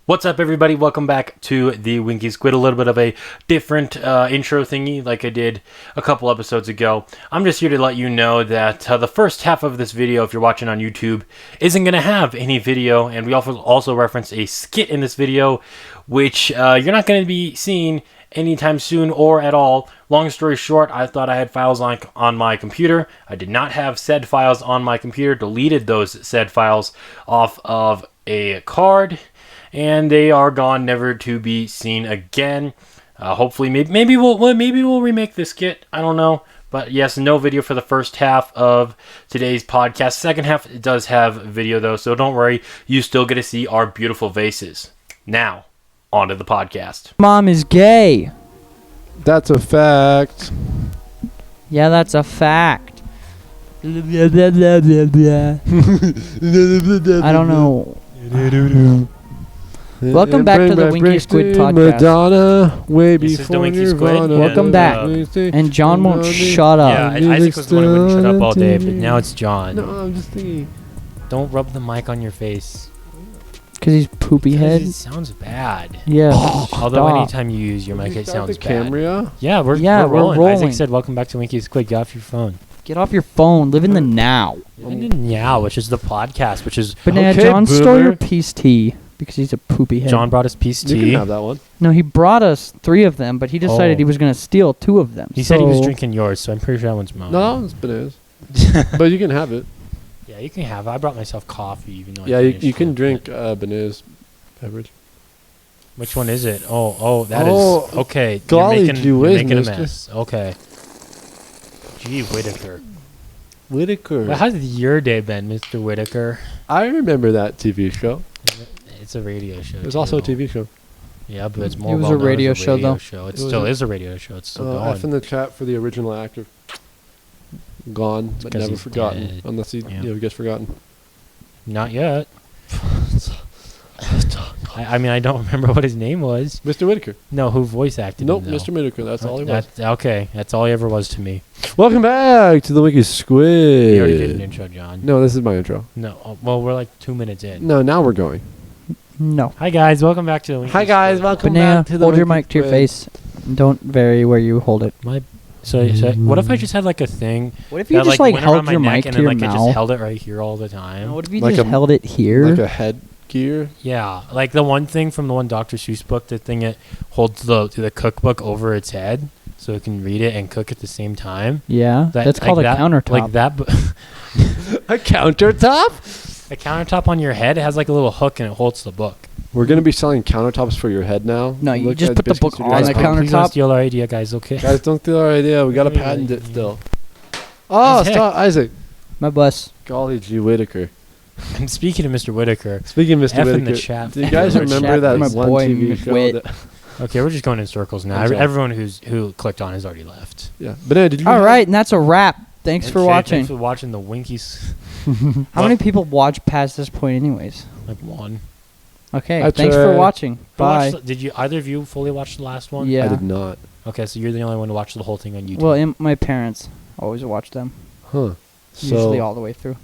What's up, everybody? Welcome back to the Winky Squid. A little bit of a different intro thingy like I did a couple episodes ago. I'm just here to let you know that the first half of this video, if you're watching on YouTube, isn't going to have any video. And we also reference a skit in this video, which you're not going to be seeing anytime soon or at all. Long story short, I thought I had files on my computer. I did not have said files on my computer. Deleted those said files off of a card. And they are gone, never to be seen again. Hopefully, maybe we'll remake this skit. I don't know, but yes, no video for the first half of today's podcast. Second half it does have video though, so don't worry. You still get to see our beautiful faces. Now, on to the podcast. Mom is gay. That's a fact. Yeah, that's a fact. I don't know. Welcome back to the Winky Squid podcast. Madonna, way This is the before Winky Squid. Nirvana. Welcome back. And John won't shut up. Yeah, Isaac was the one who wouldn't shut up all day, but now it's John. No, I'm just thinking. Don't rub the mic on your face. Because he's poopy head. It sounds bad. Yeah. Although stop. anytime you use your mic, it sounds the bad. camera? Yeah, we're rolling. Isaac said, "Welcome back to Winky Squid. Get off your phone." Get off your phone. Live in the now. Yeah, which is the podcast, which is Banana, Okay, John stole your boomer. peace tea because he's a poopy head. John brought us peace You can tea. have that one. No, he brought us 3 of them, but he decided Oh. he was going to steal 2 of them. He said he was So- drinking yours, so I'm pretty sure that one's mine. No, that one's bananas. But you can have it. Yeah, you can have it. I brought myself coffee, even though Yeah, I you finished can it. drink bananas beverage. Which one is it? That is Oh, okay. golly you're gee whiz, making a mister. mess. Okay. Gee, Whitaker. Whitaker. Well, how's your day been, Mr. Whitaker? I remember that TV show. It's a radio show. It was also a too. TV show. Yeah, but it's more. It was a well-known as radio show, though. It It was still a- is a radio show. It's still F in going. the chat for the original actor. Gone, but 'cause never he's forgotten. dead. Unless he Yeah. gets forgotten. Not yet. I mean, I don't remember what his name was. Mr. Whitaker. No, who voice acted Nope, him, though. Mr. Whitaker. That's all he was. Okay, that's all he ever was to me. Welcome back to the Winky Squid. You already did an intro, John. No, this is my intro. No. Well, we're like 2 minutes in. No, now we're going. No. Hi guys, welcome back to the Winky Squid. welcome Banana, hold your mic to your face. Don't vary where you hold it. So what if I just had like a thing What if you that just like like went held around my your neck mic and to then your like I just mouth? held it right here all the time? What if you Like just a- held it here? Like a headgear. Yeah, like the one thing from the one Dr. Seuss book, the thing that holds the cookbook over its head so it can read it and cook at the same time. Yeah, that's Like called a that- countertop. Like that. A countertop? A countertop on your head, it has like a little hook and it holds the book. We're going to be selling countertops for your head now. No, you Look just at put the Biscuit book Studio. on Guys, the don't- Please don't countertop. steal our idea, guys, okay? Guys, don't steal our idea. We got to Yeah, patent it yeah. still. Oh, Isaac. stop, Isaac. My bus. Golly gee Whitaker. And speaking of Mr. Whitaker, Speaking of Mr. F in Whitaker, the chat. do you guys Chat remember that from my one boy TV show? McWhit. That, okay, we're just going in circles now. I'm sorry. Everyone who clicked on has already left. yeah. Banana, did you? All right, and that's a wrap. Thanks for Okay, watching. Thanks for watching the Winkies. How many people watch past this point anyways? Like one. Okay, That's thanks for right. watching. Who Bye. watched did you either of you fully watch the last one? Yeah. I did not. Okay, so you're the only one to watch the whole thing on YouTube. Well, my parents always watch them. Huh. Usually So all the way through.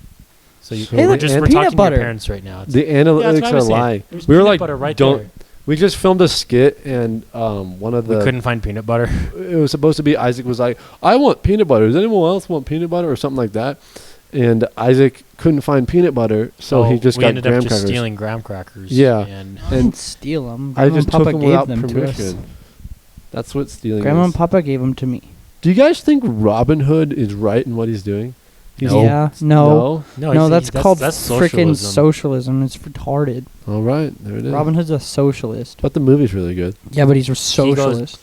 so you, Hey, we're look, just and we're peanut talking butter. to your parents right now. It's, the yeah, that's analytics what I are was saying. lying. There's We were peanut like, butter right don't. there. We just filmed a skit, and one of We the couldn't find peanut butter. it was supposed to be Isaac was like, I want peanut butter. Does anyone else want peanut butter or something like that? And Isaac couldn't find peanut butter, so he just we got ended graham up just crackers. stealing graham crackers. Yeah. And I didn't steal them. I just took Papa them gave without them to us. permission. That's what stealing Grandma is. and Papa gave them to me. Do you guys think Robin Hood is right in what he's doing? He's No. Yeah. No. no, No, see, that's called that's freaking socialism. socialism. It's retarded. All right, there it is. Robin Hood's a socialist. But the movie's really good. Yeah, but he's a socialist.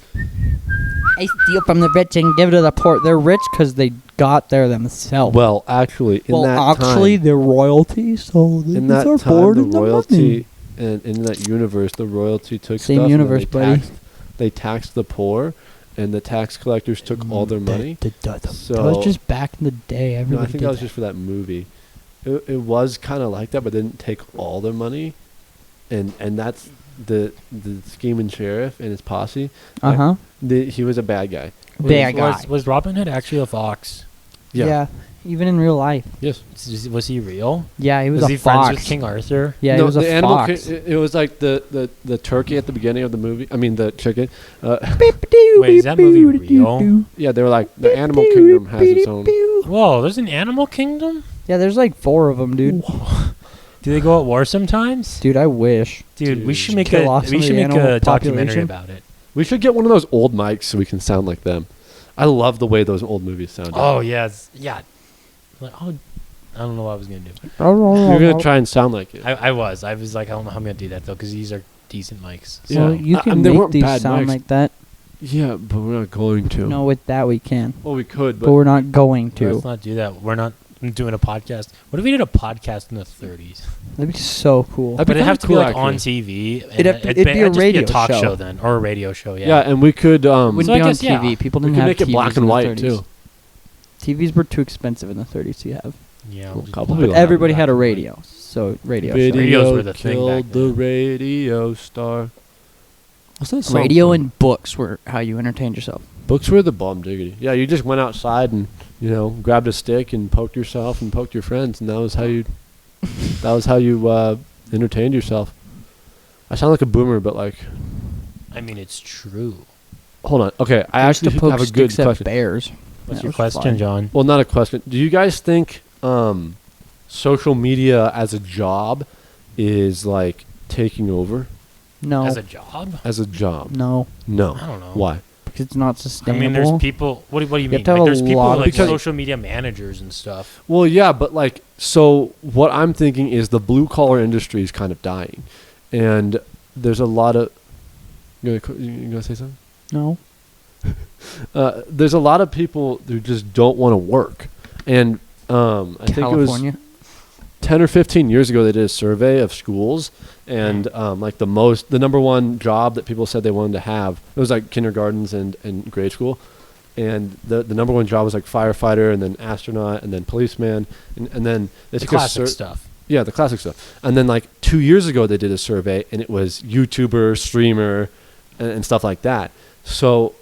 I steal from the rich and give to the poor. They're rich because they got there themselves. Well, actually, in that actually, time, they're royalty, so they in that are time, bored the in the royalty and in that universe, the royalty took Same stuff and then universe, buddy. They taxed the poor, and the tax collectors took all their money. That So was just back in the day. no, Everybody I think did that was just for that movie. It was kind of like that, but they didn't take all their money, and that's the scheming sheriff and his posse. Uh huh. He was a bad guy. Bad guy. Was Robin Hood actually a fox? Yeah. Even in real life. Yes. Was he real? Yeah, he was, Was a he fox. friends with King Arthur? Yeah, no, he was the a animal fox. it was like the turkey at the beginning of the movie. I mean, the chicken. Wait, is that movie real? Yeah, they were like, the animal kingdom has its own. Whoa, there's an animal kingdom? Yeah, there's like 4 of them, dude. Do they go at war sometimes? Dude, I wish. Dude, we should make Kill off some of the animal a documentary population. about it. We should get one of those old mics so we can sound like them. I love the way those old movies sounded. Oh, yeah. Like, oh, I don't know what I was going to do. You're going to try and sound like it. I was like, I don't know how I'm going to do that, though, because these are decent mics. So. Well, you can they make weren't these bad sound mics. like that. Yeah, but we're not going to. No, with that we can. Well, we could, But but we're not going to. Let's not do that. We're not doing a podcast. What if we did a podcast in the 30s? That'd be so cool. That'd But be it'd have to be cool, like on actually. TV. and It'd be a just radio talk show. show then, or a radio show. yeah, and we could Wouldn't So I be on guess, yeah. TV. People we didn't could have make it TVs black in and the white 30s. too. TVs were too expensive in the 30s to have. Yeah. Well, we- couple But people everybody black had a and white. radio. So radio Video show. Radios were the thing killed back the then. radio star. What's that song Radio from? and books were how you entertained yourself. Books were the bomb diggity. Yeah, you just went outside and grabbed a stick and poked yourself and poked your friends, and that was how you entertained yourself. I sound like a boomer, but like, I mean, it's true. hold on. Okay, I I used to actually poke have a good sticks at question. bears. What's That your was question, fun. John? Well, not a question. Do you guys think social media as a job is like taking over No. As a job? as a job? No. No. I don't know. Why? Because it's not I sustainable. mean, there's people. What do you mean? have to have Like, a there's people lot of like Because- social media managers and stuff. Well, yeah, but like, so what I'm thinking is the blue collar industry is kind of dying, and there's a lot of. You gonna say something? No. There's a lot of people who just don't want to work, and I think it was California. 10 or 15 years ago they did a survey of schools, and like the number one job that people said they wanted to have, it was like kindergartens and grade school, and the number one job was like firefighter, and then astronaut, and then policeman, and then they The took classic stuff. yeah, the classic stuff. And then like 2 years ago they did a survey, and it was YouTuber, streamer, and stuff like that. So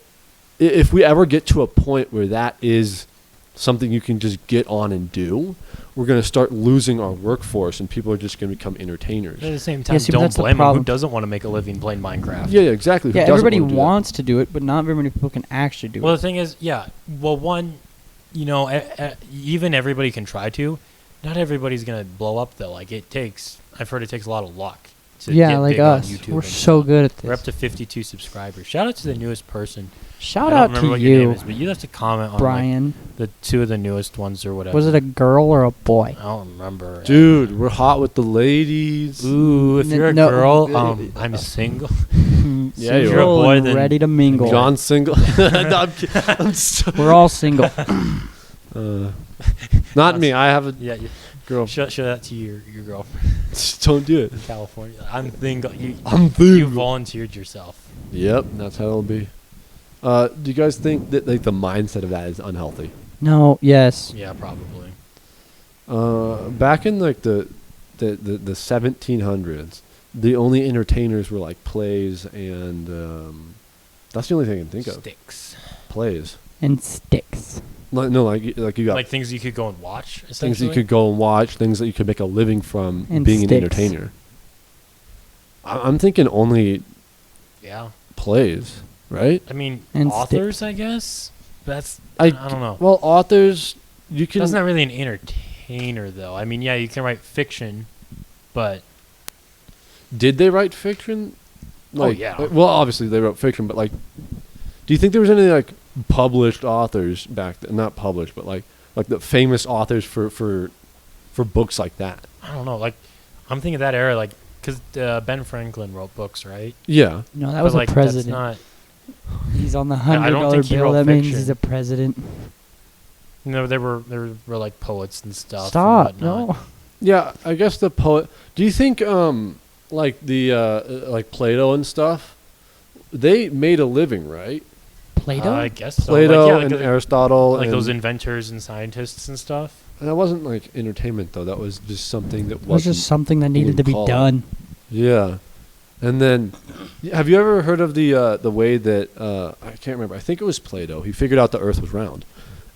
if we ever get to a point where that is something you can just get on and do, we're going to start losing our workforce, and people are just going to become entertainers. At the same time, Yeah, see, but don't that's the blame them. Who problem. doesn't want to make a living playing Minecraft? Yeah, exactly. Who Yeah, doesn't everybody wanna do that? wants to do it, but not very many people can actually do Well, it. the thing is, yeah. Well, one, even everybody can try to. Not everybody's gonna blow up though. Like I've heard it takes a lot of luck. To Yeah, get like big on us. YouTube We're and so stuff. good at We're up this. to 52 subscribers. Shout out to the newest person. Shout I don't out remember to what your name you, is, but you have to comment on Brian. like, the two of the newest ones or whatever. Was it a girl or a boy? I don't remember. Dude, we're hot with the ladies. Ooh, if you're a No. girl, I'm single. Yeah, you're a Single boy, and then ready to mingle. John's single. No, I'm so, We're all single. not me. I have a Yeah, girl. show that to your girlfriend Don't do it. in California. I'm single. I'm You single. volunteered yourself. Yep, that's how it'll be. Do you guys think that like the mindset of that is unhealthy? No, yes. Yeah, probably. Back in like the 1700s, the only entertainers were like plays, and that's the only thing I can think of. Sticks. Plays. And sticks. No, like you got Like things you could go and watch. things that you essentially? could go and watch, things that you could make a living from And being an sticks. entertainer. I'm thinking only Yeah. plays, right? I mean, And authors, I guess. That's I don't know. Well, authors, you can. That's not really an entertainer, though. I mean, yeah, you can write fiction, but Did they write fiction? yeah. Well, obviously they wrote fiction, but like, do you think there was any like published authors back then? Not published, but like the famous authors for books like that? I don't know. Like, I'm thinking that era, like, because Ben Franklin wrote books, right? Yeah. No, that But, was like, a president. That's He's on the I $100 don't think he bill. wrote That means fiction. he's a president. not. There were like poets and stuff. and Stop. whatnot. No. Yeah, I guess the poet. Do you think like the like Plato and stuff? They made a living, right? Plato? I guess so. Plato like, yeah, and like, Aristotle, like and those inventors and scientists and stuff. and that wasn't like entertainment though. That was just something that it was wasn't. just something that needed to be call it. done. Yeah, and then have you ever heard of the way that I can't remember? I think it was Plato. He figured out the Earth was round,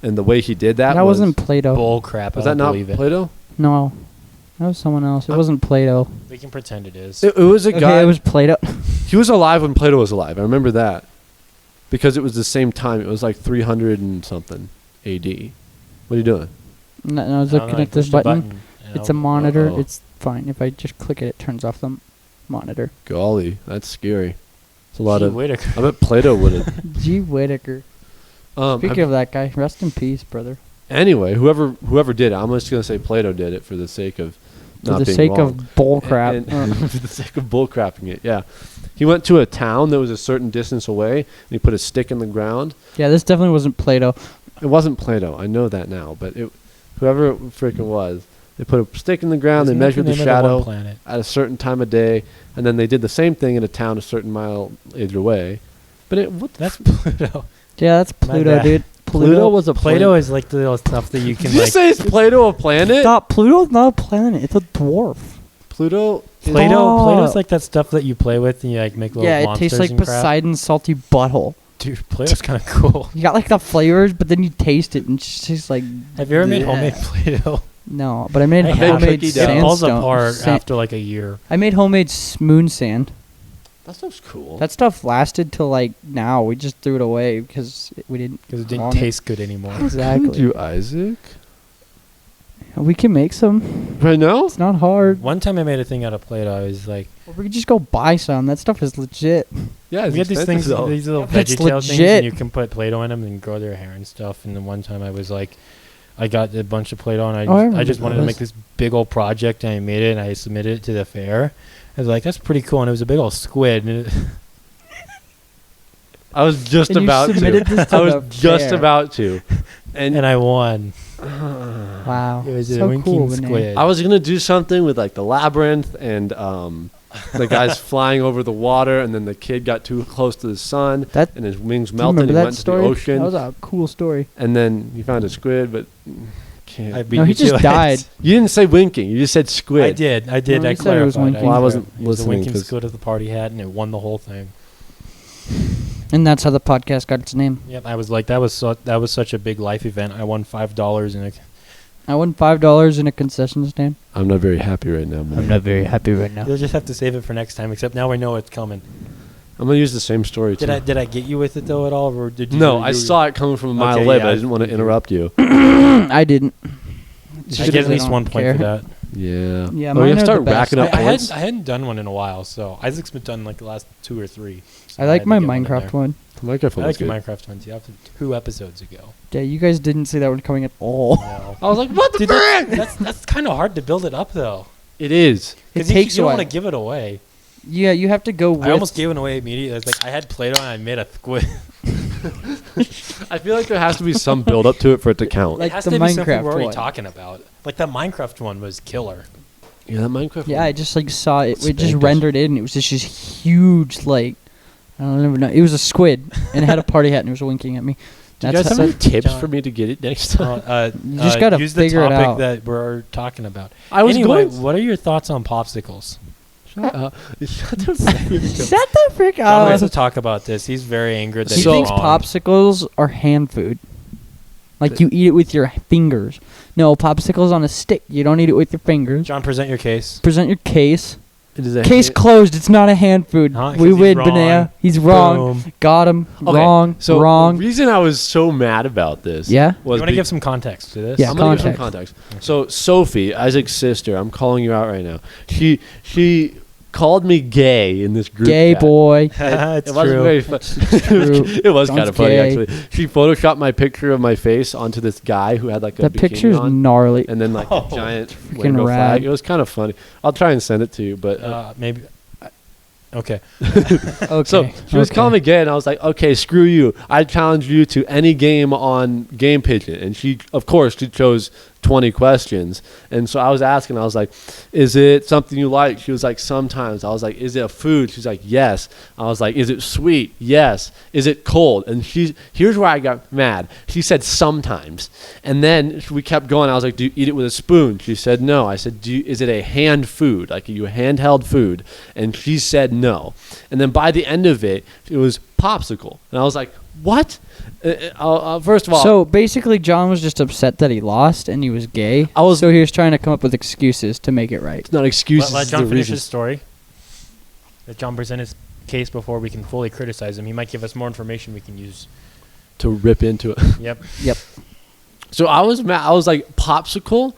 And the way he did that wasn't Play-Doh. Bull crap. Was I that don't not believe it. Play-Doh? No, that was someone else. It wasn't Play-Doh. We can pretend it is. It was a guy. Okay, it was Play-Doh. He was alive when Play-Doh was alive. I remember that. Because it was the same time. It was like 300 and something AD. What are you doing? No, I was I don't looking know, I at this pushed a button. It's a monitor. Uh-oh. It's fine. If I just click it, it turns off the monitor. Golly, that's scary. It's a lot Gee of... Whittaker. I bet Play-Doh would have... G. Whittaker. Speaking of that guy, rest in peace, brother. Anyway, whoever did it, I'm just going to say Play-Doh did it for the sake of For not the being sake wrong. of bull crap. And for the sake of bull crapping it, yeah. He went to a town that was a certain distance away, and he put a stick in the ground. Yeah, this definitely wasn't Play-Doh. It wasn't Play-Doh. I know that now, but whoever it freaking was, they put a stick in the ground, Isn't they that measured the name of one shadow planet? at a certain time of day, and then they did the same thing in a town a certain mile either way. But That's Pluto. Yeah, that's My Pluto, bad. dude. Pluto was a Play-Doh planet. is like the little stuff that you can Did you like. say is Play-Doh a planet? Stop. Pluto's not a planet. It's a dwarf. Pluto. Play-Doh's like that stuff that you play with and you like make little Yeah, it monsters tastes like and crap. Poseidon's salty butthole. Dude, Play-Doh's kind of cool. You got like the flavors, but then you taste it and it just tastes like... Have you ever made bleh. homemade Play-Doh? No, but I made I have. homemade Cookie dough. It falls sandstone. apart after like a year. I made homemade moon sand. That stuff's cool. That stuff lasted till like now. We just threw it away because we didn't. Because it didn't want it. taste good anymore. Could Exactly. you, Isaac? We can make some. Right now? It's not hard. One time I made a thing out of Play-Doh. I was like, Or we could just go buy some. That stuff is legit. Yeah, we had these things, though. these little Yeah, but it's VeggieTale things, legit. and you can put Play-Doh in them and grow their hair and stuff. And then one time I was like, I got a bunch of Play-Doh and I just wanted to make this big old project and I made it and I submitted it to the fair. I was like, that's pretty cool. And it was a big old squid. And it I was just And you about to. submitted this to I was the just fair. about to. and I won. Wow. It was a so winking cool, Benaiah. squid. I was gonna do something with like the labyrinth and the guy's flying over the water, and then the kid got too close to the sun, That- and his wings Do you melted. remember He that went story? to the ocean, That was a cool story. and then he found a squid, but can't. I beat No, he you to just it. died. You didn't say winking. You just said squid. I did. No, I you clarified. said it was winking. Well, I wasn't It was a listening winking 'cause- squid at the party hat, and it won the whole thing. And that's how the podcast got its name. Yep, I was like, that was such a big life event. I won $5 in a. I won $5 in a concession stand. I'm not very happy right now. Man. very happy right now. You'll just have to save it for next time. Except now we know it's coming. I'm gonna use the same story too. Did I get you with it though at all, or did you? No, you- I saw it coming from a mile Okay, away, yeah, but I I- didn't want to interrupt you. I didn't. I get at least 1 point for that. Yeah. Yeah, Oh, mine you are start the best. racking up I points. hadn't done one in a while, so Isaac's been done like the last 2 or 3. So I like had to my get one in Minecraft there. one. Minecraft I was like your good. Minecraft ones. Yeah, 2 episodes ago. Yeah, you guys didn't see that one coming at all. No. I was like, what the Dude, frick? that's kind of hard to build it up though. It is. It 'Cause you takes a don't while. want to give it away. Yeah, you have to go with... I almost gave it away immediately. I was like, I had Play-Doh and I made a squid. I feel like there has to be some build up to it for it to count. Like it has the to be something Minecraft we're already one. talking about. Like that Minecraft one was killer. Yeah, that Minecraft. Yeah, I just like saw it. It just Spanked us. rendered in. It was just this huge, like... I don't even know. It was a squid. And it had a party hat and it was winking at me. Do you guys have how- any tips John. for me to get it next time? You just gotta use figure it the topic out. that we're talking about. I was anyway, going. what are your thoughts on popsicles? Shut up. Shut the frick John wants up. to talk about this. He's very angry that He he's thinks wrong. popsicles are hand food. Like you eat it with your fingers. No, popsicles on a stick. You don't eat it with your fingers. John, present your case. Present your case. It is a Case closed. It's not a hand food. Huh? 'Cause We he's win, wrong. Benaiah. He's wrong. Boom. Got him. Okay, Wrong. So wrong. the reason I was so mad about this, Yeah? was You want to give some context to this? Yeah, I'm gonna give some context. context. So Sophie, Isaac's sister, I'm calling you out right now. She called me gay in this group Gay chat. boy. It's It wasn't true. very fun. true. It was kind John's of funny gay. actually. She photoshopped my picture of my face onto this guy who had like a That bikini picture's on, gnarly. and then like Oh, a giant freaking rainbow rad. flag. It was kind of funny. I'll try and send it to you, but Maybe. Okay. Okay. so she was calling me gay, and I was like, okay, screw you. I challenge you to any game on Game Pigeon, and she, of course, she chose 20 questions, and so I was asking, I was like, is it something you like? She was like, sometimes. I was like, is it a food? She's like, yes. I was like, is it sweet? Yes. Is it cold? And here's where I got mad. She said sometimes, and then we kept going. I was like, do you eat it with a spoon? She said no. I said, is it a hand food? Like, are you a handheld food? And she said no. And then by the end of it, it was popsicle. And I was like, what? First of all, So basically, John was just upset that he lost and he was gay. I was- so he was trying to come up with excuses to make it right. it's not excuses. Let it's John the finish reason. his story. Let John present his case before we can fully criticize him. He might give us more information we can use. To rip into it. Yep. Yep. So I was mad. I was like, popsicle?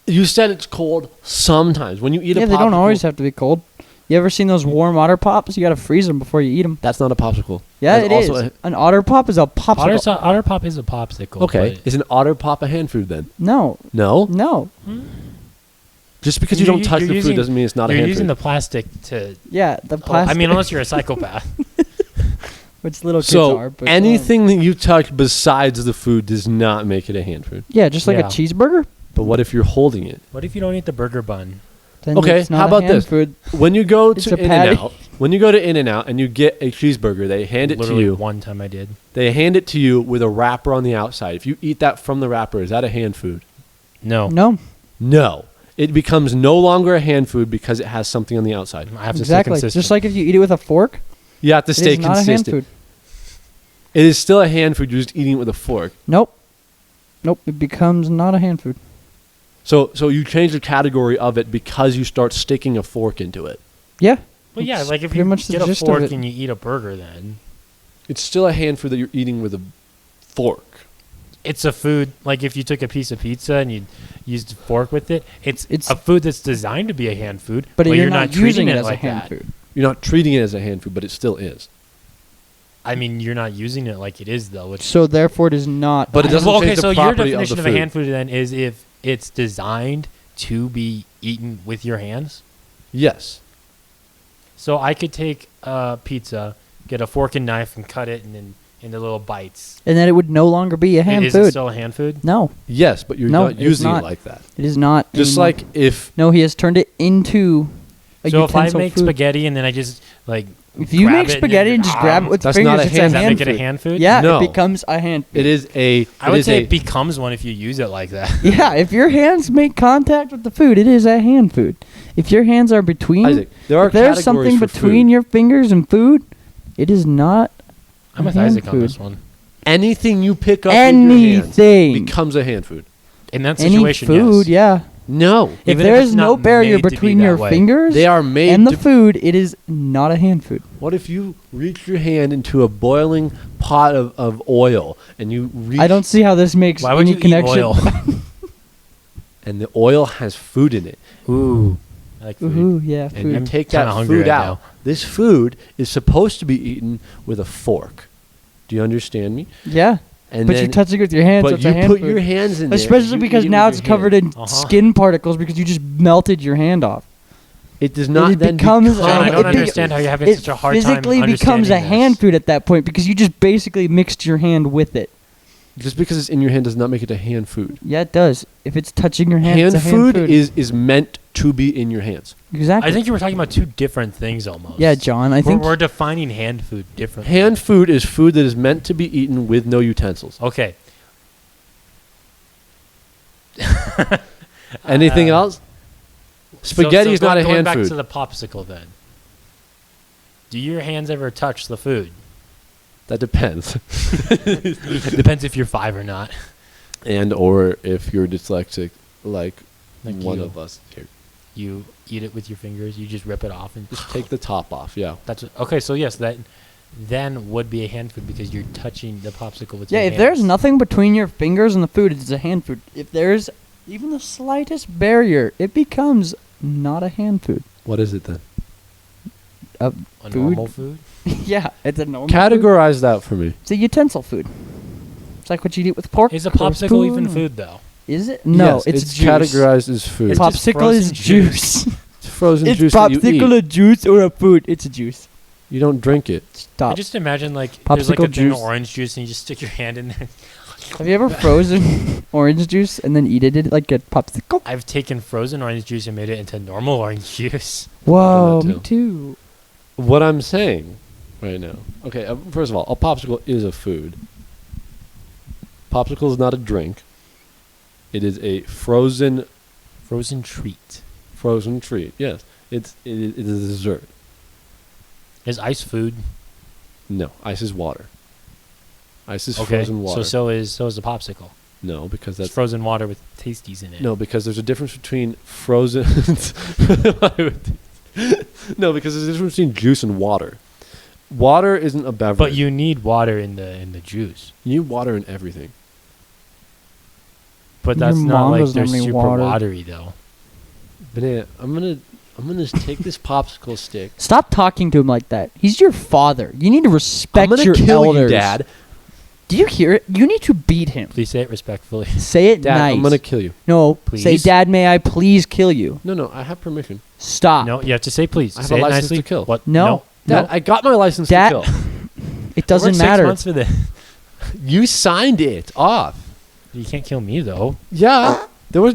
You said it's cold sometimes. When you eat a Yeah, popsicle. they don't always have to be cold. You ever seen those warm otter pops? You gotta freeze them before you eat them. That's not a popsicle. Yeah, That's it is. also An otter pop is a popsicle. Otter Pop is a popsicle. Okay. but Is an otter pop a hand food then? No, No? no. Just because you don't touch you're the using- food doesn't mean it's not a You're hand using food. the plastic to. Yeah, the Oh, plastic. I mean, unless you're a psychopath. which little kids So are. But, anything that you touch besides the food does not make it a hand food. yeah, just like Yeah. a cheeseburger. But what if you're holding it? What if you don't eat the burger bun? Then Okay, it's not how a about hand this? Food. When you go It's to a patty. In-N-Out, when you go to In-N-Out and you get a cheeseburger, they hand it Literally to you. one time I did. They hand it to you with a wrapper on the outside. If you eat that from the wrapper, is that a hand food? No. No, No. It becomes no longer a hand food because it has something on the outside. I have to stay exactly. consistent. Just like if you eat it with a fork, You have to it stay is not a hand consistent. food. It is still a hand food. You're just eating it with a fork. Nope. Nope. It becomes not a hand food. So you change the category of it because you start sticking a fork into it. Yeah. Well, yeah, That's like if pretty you much the get a gist of fork it. and you eat a burger, then It's still a hand food that you're eating with a fork. it's a food. Like if you took a piece of pizza and you used a fork with it, it's It's- a food that's designed to be a hand food. But you're not treating using it as like a hand that. food. You're not treating it as a hand food, but it still is. I mean, you're not using it like it is though. Which So therefore, it is not. But it doesn't well, okay, change the so your property of definition the of a food. hand food then is if it's designed to be eaten with your hands. Yes. So I could take a pizza, get a fork and knife, and cut it into little bites. And then it would no longer be a hand Is it food. still a hand food? No, Yes, but you're No, not it's using not. it like that. it is not. Just anymore. like if No, he has turned it into a So if I utensil make food. spaghetti and then I just like If you grab make it spaghetti and just grab it with That's fingers, not a it's hand- a does that hand make it food. a hand food? Yeah, No. it becomes a hand food. it is a I it would is say a- it becomes one if you use it like that. Yeah, if your hands make contact with the food, it is a hand food. If your hands are between, Isaac, there are if there's categories something for between food. your fingers and food, it is not I'm with hand Isaac on food. this one. Anything you pick up with your hands anything. becomes a hand food. In that Any situation, food, yes. yeah. No. If Even if there it's is no not barrier made to be between that your way. fingers They are made and the to food, it is not a hand food. What if you reach your hand into a boiling pot of oil and you reach I don't see how this makes Why would any you connection. eat oil? and the oil has food in it Ooh, I like food. Ooh, yeah, and food. you I'm take kinda that hungry food right out. now. This food is supposed to be eaten with a fork. Do you understand me? Yeah, And but then, you're touching it with your hands. so but it's you a hand put food. your hands in there. Especially and you because eat it now with it's your covered hand. in skin particles because you just melted your hand off. It does not it then becomes John, a- I it don't be- understand how you're having It such a hard time physically becomes a understanding hand this. food at that point because you just basically mixed your hand with it. Just because it's in your hand does not make it a hand food. Yeah, it does. If it's touching your hand, Hand it's a food hand food. is meant to be in your hands. Exactly. I think you were talking about two different things almost. Yeah, John. I think we're defining hand food differently. Hand food is food that is meant to be eaten with no utensils. Okay. Anything else? Spaghetti is not a hand Going back food. to the popsicle then. Do your hands ever touch the food? That depends. It depends if you're 5 or not. And or if you're dyslexic, like Like one you. of us here. You eat it with your fingers. You just rip it off and Just take the top off, yeah. that's okay. So yes, that then would be a hand food because you're touching the popsicle with Yeah, your if hands. there's nothing between your fingers and the food, it's a hand food. If there's even the slightest barrier, it becomes not a hand food. What is it then? a food. normal food. Yeah, it's a normal food. Categorize that for me. It's a utensil food. It's like what you eat with pork. Is a or popsicle even spoon. food though? Is it? No, Yes, it's juice. categorized as food. It's just Popsicle is frozen juice. juice. It's frozen It's juice that you popsicle eat. a juice or a food? It's a juice. You don't drink it. I Stop. just imagine like there's like Popsicle a thing of juice. orange juice and you just stick your hand in there. Have you ever frozen orange juice and then eat it like a popsicle? I've taken frozen orange juice and made it into normal orange juice. Whoa, that me too. too. What I'm saying right now. Okay, first of all, a popsicle is a food. Popsicle is not a drink. It is a frozen treat. treat. Yes, it is a dessert. Is ice food? No, ice is water. Ice is Okay. frozen water. So is the popsicle. No, because It's that's frozen water with tasties in it. no, because there's a difference between frozen. No, because there's a difference between juice and water. Water isn't a beverage. But you need water in the juice. You need water in everything. But Your that's not mom like doesn't they're have any super water. watery though. Benaiah, I'm gonna take this popsicle stick. Stop talking to him like that. He's your father. You need to I'm respect gonna your kill elders. you, Dad. Do you hear it? You need to beat him. Please say it respectfully. Say it Dad, nice. I'm gonna kill you. No, Please? say, Dad, may I please kill you? No, I have permission. Stop. No, you have to say please. I have say a it license nicely. to kill. What? No. Dad, No. I got my license Dad, to kill. It doesn't Worked matter. 6 months for this. You signed it off. You can't kill me though. Yeah, there was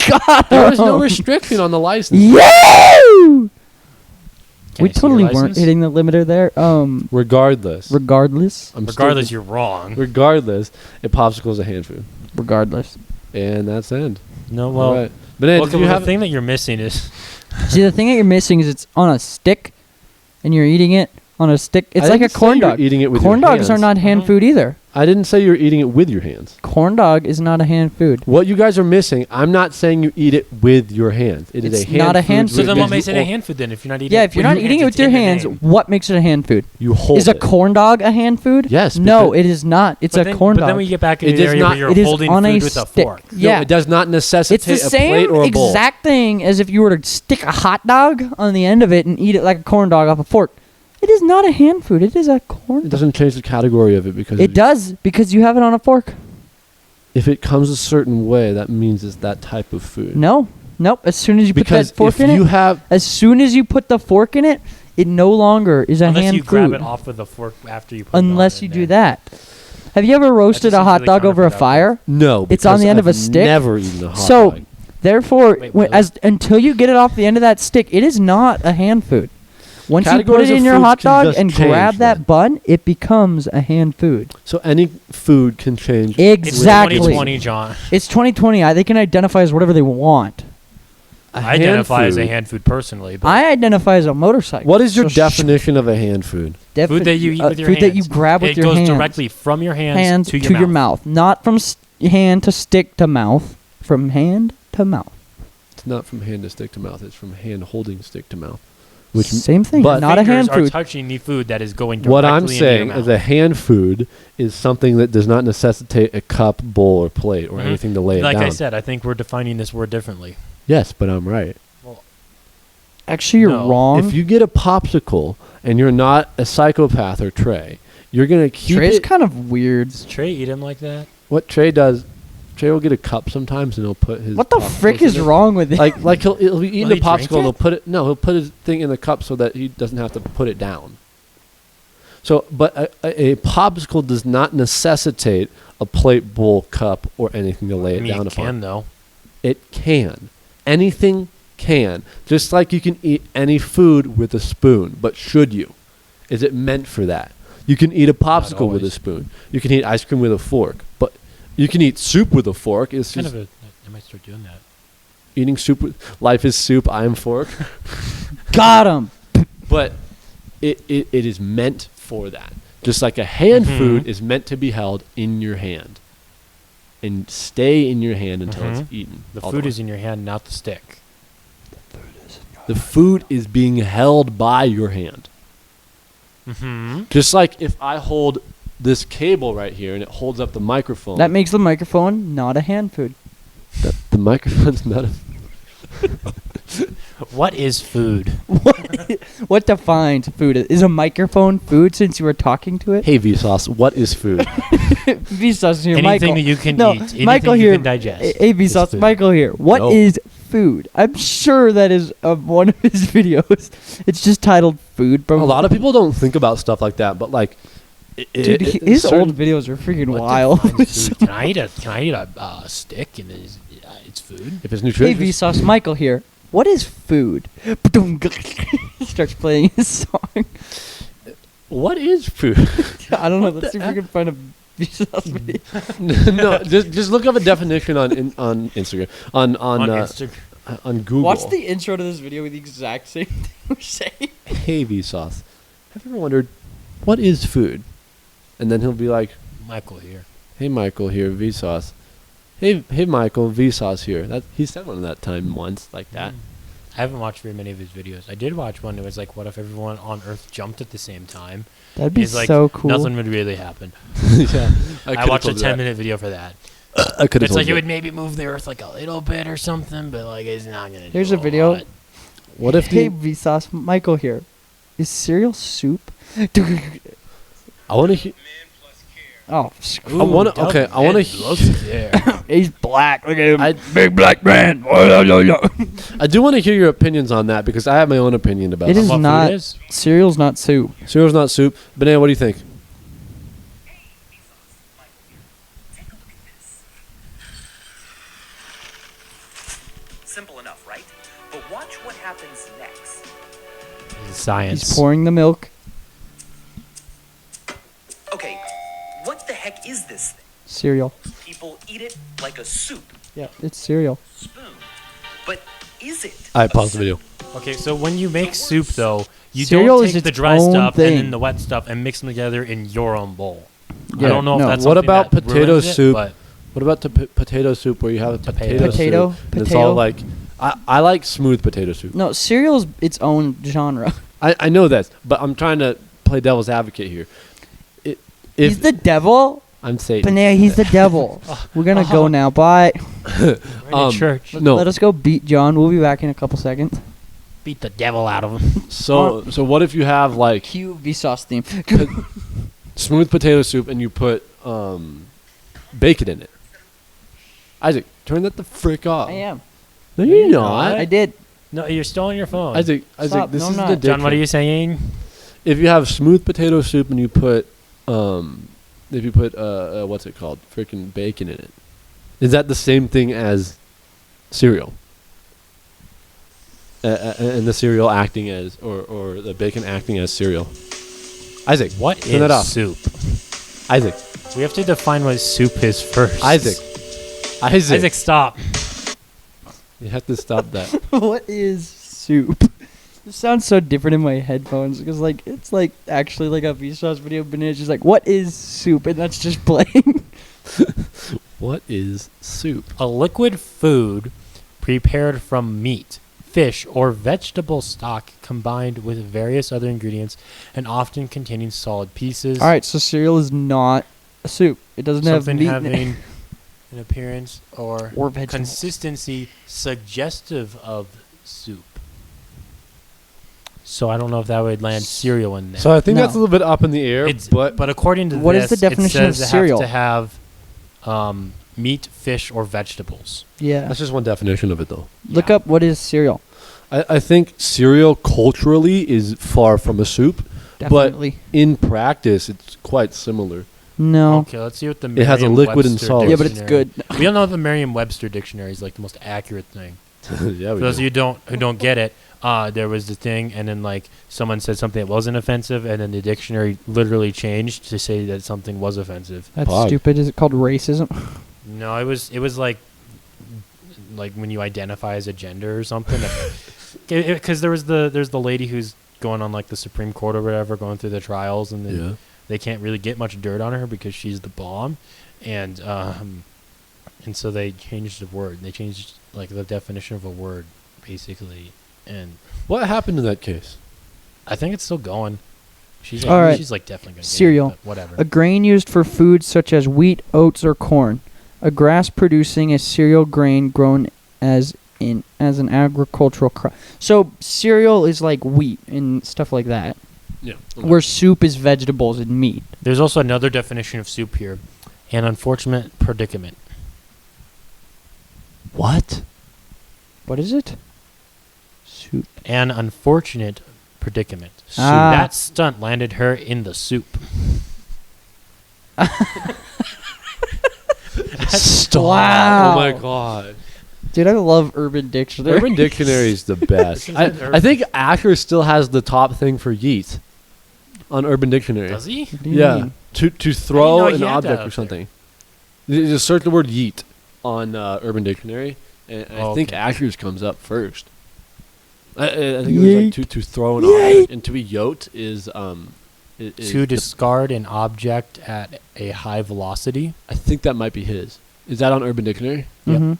God. no restriction on the license. Yeah! Can We I see your totally weren't license? hitting the limiter there. Regardless, Regardless. I'm Regardless, still, you're wrong. regardless, a popsicle is a hand food, Regardless. and that's the end. No, well, All right. Benaiah, okay, did you well, have the thing that you're missing is See, the thing that you're missing is it's on a stick, and you're eating it on a stick. It's I like a didn't say corn you were dog. eating it with Corn your dogs are hands. not hand Mhm. food either. I didn't say you're eating it with your hands. Corn dog is not a hand food. What you guys are missing, I'm not saying you eat it with your hands. It is It's a hand not a food hand so food. then because what makes you it a hold- hand food then? If you're not eating, Yeah, it if you're with not eating it with it's your in the hands, name. what makes it a hand food? You hold Is a it. corn dog a hand food? Yes, No, because it is not. It's But a then, corn but dog. then we get back It into does the area not- where you're it is holding on food a with a stick. fork. Yeah. No, it does not It's necessitate the a same plate or a bowl. exact thing as if you were to stick a hot dog on the end of it and eat it like a corn dog off a fork. It is not a hand food. It is a corn It dog. doesn't change the category of it because It does because you have it on a fork. if it comes a certain way, that means it's that type of food. No. Nope. As soon as you put Because that fork if in you it, have as soon as you put the fork in it, it no longer is a Unless hand you grab food. it off with the fork after you put it Unless on you in do there. that. Have you ever roasted just a hot seems dog really over a counterproductive. fire? no, It's on the because end of a I've stick? Never eaten a hot So, dog. therefore, Wait, when, really? as until you get it off the end of that stick, it is not a hand food. Once you put Categories it of in your foods hot can dog just and grab change that then. bun, it becomes a hand food. So any food can change. It's Exactly. 2020, John. It's 2020. They can identify as whatever they want. A I hand identify as a food. hand food personally, but I identify as a motorcycle. What is your So definition of a hand food? food that you eat with your food hands. that you grab with it your goes hands. directly from your hands, to your mouth. Not from hand to stick to mouth. From hand to mouth. It's not from hand to stick to mouth. It's from hand holding stick to mouth. Which Same thing. but- Not a hand Fingers are food. touching the food that is going directly what I'm into saying your is mouth. a hand food is something that does not necessitate a cup, bowl, or plate or Mhm. anything to lay it Like down. I said, I think we're defining this word differently. Yes, but I'm right. Actually, you're No. wrong. If you get a popsicle and you're not a psychopath or Trey, you're gonna keep Trey's it. kind of weird. Does Trey eat him like that? What Trey does, Trey will get a cup sometimes and he'll put his. What the popsicles frick in is it. wrong with it? Like he'll be eating Will a he drink popsicle and he'll it? put it. No, he'll put his thing in the cup so that he doesn't have to put it down. So, but a popsicle does not necessitate a plate, bowl, cup, or anything to lay I it mean, down it upon. can though. It can. Anything can. Just like you can eat any food with a spoon. But should you? Is it meant for that? You can eat a popsicle with a always. spoon. You can eat ice cream with a fork. But you can eat soup with a fork. It's Kind just of I might start doing that. eating soup with life is soup, I am fork. Got him. But it is meant for that. Just like a hand Mhm. food is meant to be held in your hand. And stay in your hand until Mhm. it's eaten. The all food way. is in your hand, not the stick. The food is being held by your hand. Mm-hmm. Just like if I hold this cable right here and it holds up the microphone. That makes the microphone not a hand food. the microphone's not a. What is food? What defines food? Is a microphone food since you were talking to it? Hey Vsauce, what is food? Vsauce here, Anything Michael. that you can no, eat, anything Michael you here. can digest. Hey, is Vsauce, food. Michael here. What No. is food? I'm sure that is one of his videos. It's just titled "Food." A lot of people don't think about stuff like that, but like, Dude, his old videos are freaking What wild. defines food? Can I eat a stick and it's food? If it's Hey, nutritious, Vsauce, Michael here. What is food? He starts playing his song. what is food? I don't know. What Let's see the if we can find a Vsauce video. No, just look up a definition on Instagram on Instagram. on Google. Watch the intro to this video with the exact same thing we're saying. Hey Vsauce, have you ever wondered what is food? And then he'll be like, Michael here. hey, Michael here, Vsauce. Hey, Michael, Vsauce here. He said one that time once like that. I haven't watched very many of his videos. I did watch one that was like, what if everyone on Earth jumped at the same time? That'd be It's like, so cool. nothing would really happen. Yeah, I watched a 10-minute video for that. I could have. It's like it would maybe move the Earth like a little bit or something, but like it's not gonna. Here's do a video. lot. What if Hey, the? Vsauce, Michael here. Is cereal soup? I want to hear. Oh, I wanna- Doug okay, I wanna Ed loves there. he's black. Look at him. I- Big black man. I do want to hear your opinions on that because I have my own opinion about It it. is What food not. is? Cereal's not soup. Cereal's not soup. Benaiah, what do you think? Simple enough, right? But watch what happens next. Science. He's pouring the milk. Okay, what the heck is this thing? Cereal. People eat it like a soup Yeah, it's cereal. spoon. But is it? I paused the video. Okay, so when you make soup, though, you Cereal don't is take the its dry own stuff thing. and then the wet stuff and mix them together in your own bowl. Yeah, I don't know no. if that's What something about that potato ruins it, soup? but What about the potato soup where you have a potato Potato? soup? And it's Potato? all like, I like smooth potato soup. No, cereal's its own genre. I know that, but I'm trying to play devil's advocate here. He's the devil? I'm Satan. Benaiah, he's the devil. We're gonna go now. Bye. we're in church. No. Let us go beat John. We'll be back in a couple seconds. Beat the devil out of him. So what if you have like Cue Vsauce theme. smooth potato soup and you put bacon in it? Isaac, turn that the frick off. I am. No, you're not. I did. No, you're still on your phone. Isaac, Stop. this No, is I'm not. the John, what are you saying? If you have smooth potato soup and you put if you put what's it called, freaking bacon in it, is that the same thing as cereal? And the cereal acting as, or the bacon acting as cereal. Isaac, What turn that off. is soup? Isaac, We have to define what soup is first. Isaac, Isaac, stop. You have to stop that. What is soup? It sounds so different in my headphones because like it's like actually like a Vsauce video, but it's just like what is soup, and that's just playing. What is soup? A liquid food prepared from meat, fish, or vegetable stock combined with various other ingredients and often containing solid pieces. All right, so cereal is not a soup. It doesn't have Something meat in having it. an appearance or Vegetables. consistency suggestive of soup. So I don't know if that would land cereal in there. So I think No. that's a little bit up in the air, but according to What is this, the definition it of says cereal? It has to have meat, fish, or vegetables. Yeah. that's just one definition of it, though. Look Yeah. up what is cereal. I think cereal culturally is far from a soup, Definitely. but in practice, it's quite similar. No. Okay, let's see what the It has a liquid and Merriam-Webster solid. Yeah, but it's dictionary- good. We all know the Merriam-Webster dictionary is like the most accurate thing. Yeah, For those of you who don't get it, there was the thing, and then like someone said something that wasn't offensive, and then the dictionary literally changed to say that something was offensive. That's Pog. stupid. Is it called racism? No, it was like when you identify as a gender or something. Because there's the lady who's going on like the Supreme Court or whatever, going through the trials, and then Yeah. they can't really get much dirt on her because she's the bomb, and so they changed the word. They changed like the definition of a word basically, and What happened in that case? I think it's still going. She's All right. she's like definitely gonna Cereal. get it, but whatever. A grain used for food such as wheat, oats, or corn. A grass producing a cereal grain grown as an agricultural crop. So cereal is like wheat and stuff like that. Yeah. Where soup is vegetables and meat. There's also another definition of soup here: an unfortunate predicament. What? What is it? Soup. An unfortunate predicament. So Ah. that stunt landed her in the soup. Stop. Wow. Oh my god. Dude, I love Urban Dictionary. Urban Dictionary is the best. Isn't it I think Asher still has the top thing for yeet on Urban Dictionary. Does he? What do you Yeah. mean? To throw know he an had that object up or there. something. You just search the word yeet on Urban Dictionary, and I think Okay. Asher's comes up first. I think it was like Yeet. to throw an object, and to be yoked is To discard an object at a high velocity. I think that might be his. Is that on Urban Dictionary? Yep. Mm-hmm.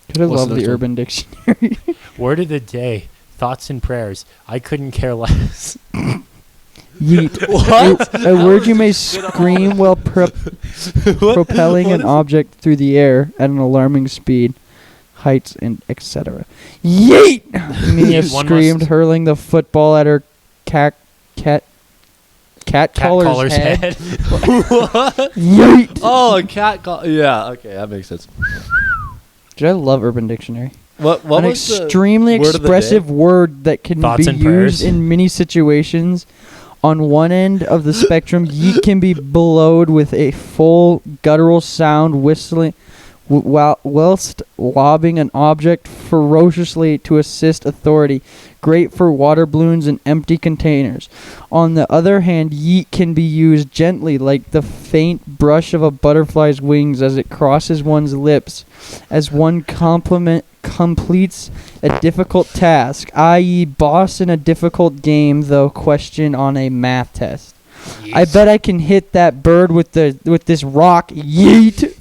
Could have What's loved the the next one? Urban Dictionary. Word of the day. Thoughts and prayers. I couldn't care less. Yeet. What? A word you may scream while propelling an object through the air at an alarming speed, heights, and etc. Yeet! Mia One screamed, must- hurling the football at her cat caller's head. Yeet! Oh, a cat call. Yeah, okay, that makes sense. Dude, I love Urban Dictionary. What An was the extremely word of the expressive day? word that can Thoughts be and prayers. used in many situations. On one end of the spectrum, yeet can be bellowed with a full guttural sound, whistling whilst lobbing an object ferociously to assist authority. Great for water balloons and empty containers. On the other hand, yeet can be used gently, like the faint brush of a butterfly's wings as it crosses one's lips, as one completes a difficult task, i.e. boss in a difficult game, though question on a math test. I bet I can hit that bird with this rock. Yeet.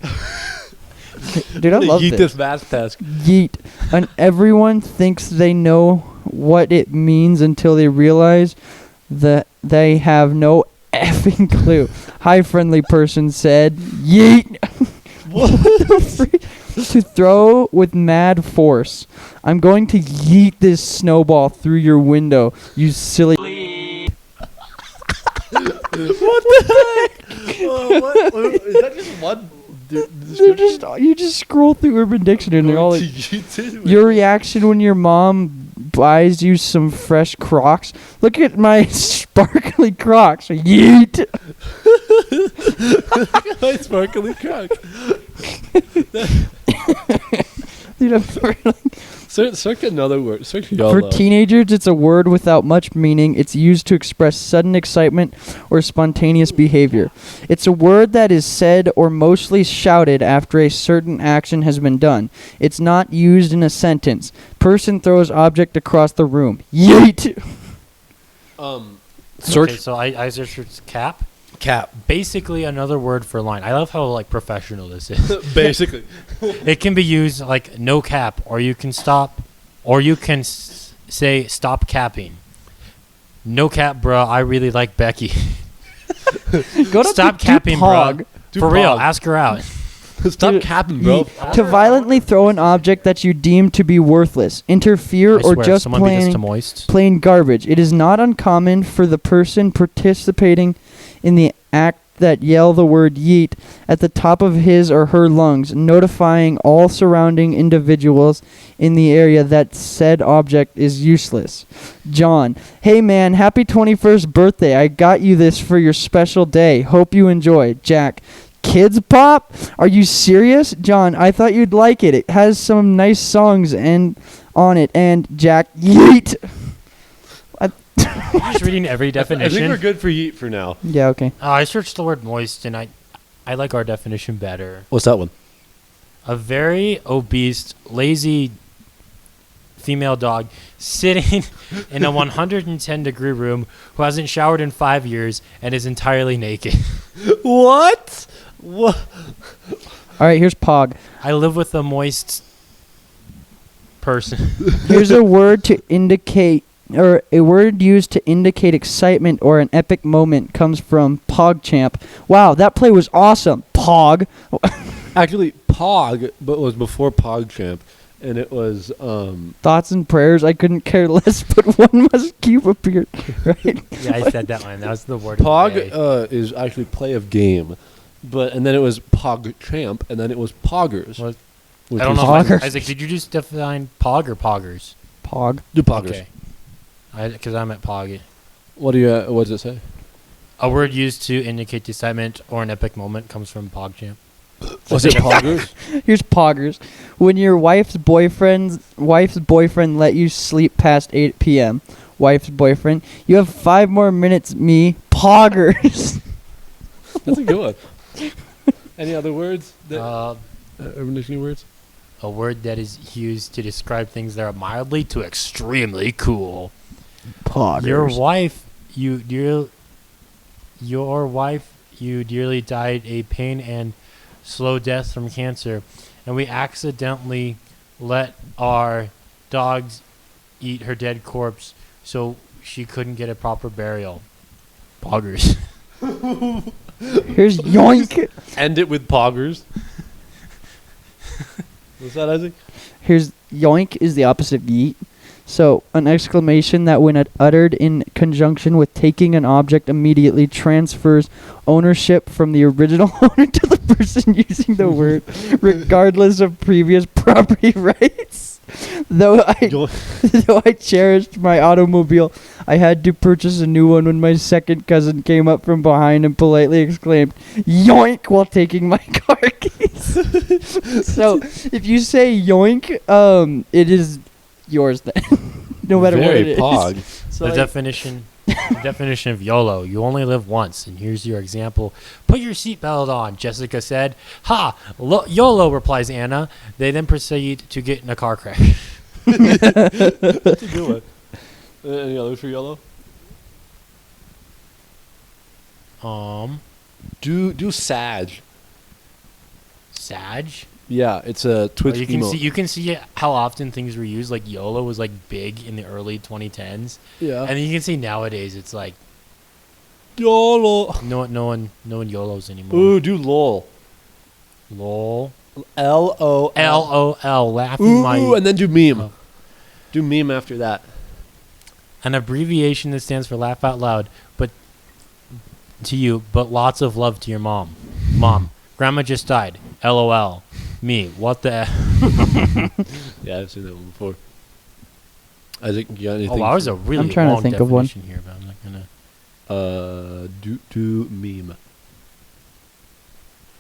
Dude, I love Yeet this. this math task. Yeet. And everyone thinks they know what it means until they realize that they have no effing clue. Hi, friendly person said. Yeet. What the freak? To throw with mad force. I'm going to yeet this snowball through your window, you silly. What the heck? What? Is that just one? You just scroll through Urban Dictionary and they're all like, your reaction when your mom buys you some fresh Crocs. Look at my sparkly Crocs. Yeet. My sparkly crock. Dude, I'm really Search another word. Search For YOLO. teenagers, it's a word without much meaning. It's used to express sudden excitement or spontaneous behavior. It's a word that is said or mostly shouted after a certain action has been done. It's not used in a sentence. Person throws object across the room. Yeet! Search Okay, so I searched cap. cap. Basically, another word for line. I love how like professional this is. Basically. It can be used like no cap, or you can stop, or you can say stop capping. No cap, bro. I really like Becky. Go to Stop do capping, pog. bro. Do For real, pog. ask her out. Stop Dude, capping, bro. To violently throw an object that you deem to be worthless, interfere, I or swear, just someone beat us to plain moist. plain garbage. It is not uncommon for the person participating in the act that yell the word yeet at the top of his or her lungs, notifying all surrounding individuals in the area that said object is useless. John, hey man, happy 21st birthday. I got you this for your special day. Hope you enjoy. Jack, Kids Pop? Are you serious? John, I thought you'd like it. It has some nice songs and on it. And Jack, yeet. I'm just reading every I think definition. we're good for yeet for now. Yeah, okay. I searched the word moist, and I like our definition better. What's that one? A very obese, lazy female dog sitting in a 110-degree room who hasn't showered in 5 years and is entirely naked. What? What? All right, here's Pog. I live with a moist person. Here's a word to indicate, or a word used to indicate excitement or an epic moment comes from PogChamp. Wow, that play was awesome. Pog. Actually, Pog, but was before PogChamp, and it was Thoughts and prayers. I couldn't care less, but one must keep appeared. Right? Yeah, I said that one. That was the word. of the day. Pog is actually play of game, and then it was PogChamp, and then it was Poggers. What? which I don't was- know. Poggers. Isaac, did you just define pog or poggers? Pog. Do Poggers. Okay. Because I'm at pog. What do you? What does it say? A word used to indicate excitement or an epic moment comes from PogChamp. Was it Poggers? Here's Poggers. When your wife's boyfriend let you sleep past 8 p.m. Wife's boyfriend, you have 5 more minutes. Me, Poggers. That's a good one. Any other words? Uh, Urban Dictionary words? a word that is used to describe things that are mildly to extremely cool. Poggers. Your wife, you your wife you dearly died a pain and slow death from cancer, and we accidentally let our dogs eat her dead corpse so she couldn't get a proper burial. Poggers. Here's yoink. End it with poggers. What's that, Isaac? Here's yoink is the opposite of yeet. So, an exclamation that when uttered in conjunction with taking an object immediately transfers ownership from the original owner to the person using the word, regardless of previous property rights. Though I cherished my automobile, I had to purchase a new one when my second cousin came up from behind and politely exclaimed, "Yoink!" while taking my car keys. So, if you say yoink, it is yours then. No matter what it is. Pog. So The like, definition of YOLO. You only live once, and here's your example. Put your seatbelt on, Jessica said. Ha! YOLO, replies Anna. They then proceed to get in a car crash. That's a good one. Any others for yellow? Do Sag. Sag? Yeah, it's a Twitch You can see how often things were used. Like YOLO was like big in the early 2010s, Yeah. and then you can see nowadays it's like YOLO. no one YOLOs anymore. Ooh, do LOL. LOL. LOL. LOL. Laughing Ooh, my. and then do meme. Oh. Do meme after that. An abbreviation that stands for laugh out loud, but to you, but lots of love to your mom. Mom, grandma just died. LOL. Me, what the? Yeah, I've seen that one before. Isaac, you got anything? Oh, that was a really I'm trying to long think of one. definition here, but I'm not gonna. Do meme.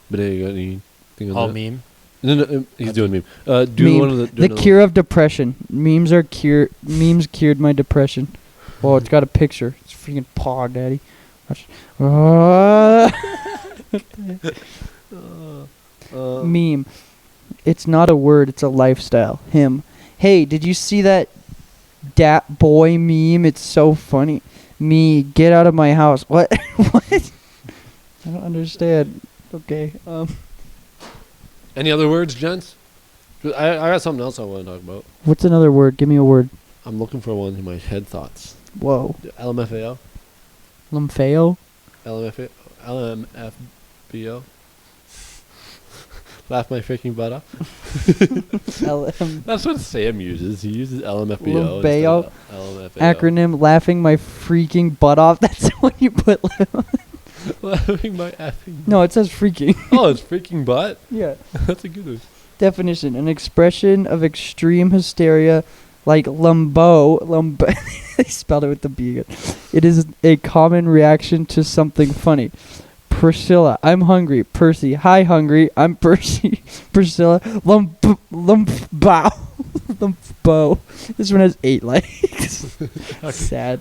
But you got anything on Oh, that? meme. No, he's doing meme. Do meme. one of The cure of depression. Memes cured my depression. Well, it's got a picture. It's freaking Pog, Daddy. Meme. It's not a word, it's a lifestyle. Him. Hey, did you see that Dat Boy meme? It's so funny. Me, get out of my house. What? What? I don't understand. Okay. Any other words, gents? I got something else I want to talk about. What's another word? Give me a word. I'm looking for one in my head thoughts. Whoa. LMFAO? Lumpheo? LMFBO? Laugh my freaking butt off. LM. That's what Sam uses. He uses LMFBO. Lumpheo. instead of LMFAO. Acronym, laughing my freaking butt off. That's when you put... Laughing my effing. No, it says freaking. Oh, it's freaking butt? Yeah. That's a good one. Definition: an expression of extreme hysteria, like lumbo. They spelled it with the B again. It is a common reaction to something funny. Priscilla, I'm hungry. Percy, hi hungry. I'm Percy. Priscilla, lumbo. Lumbo. This one has 8 legs. Sad.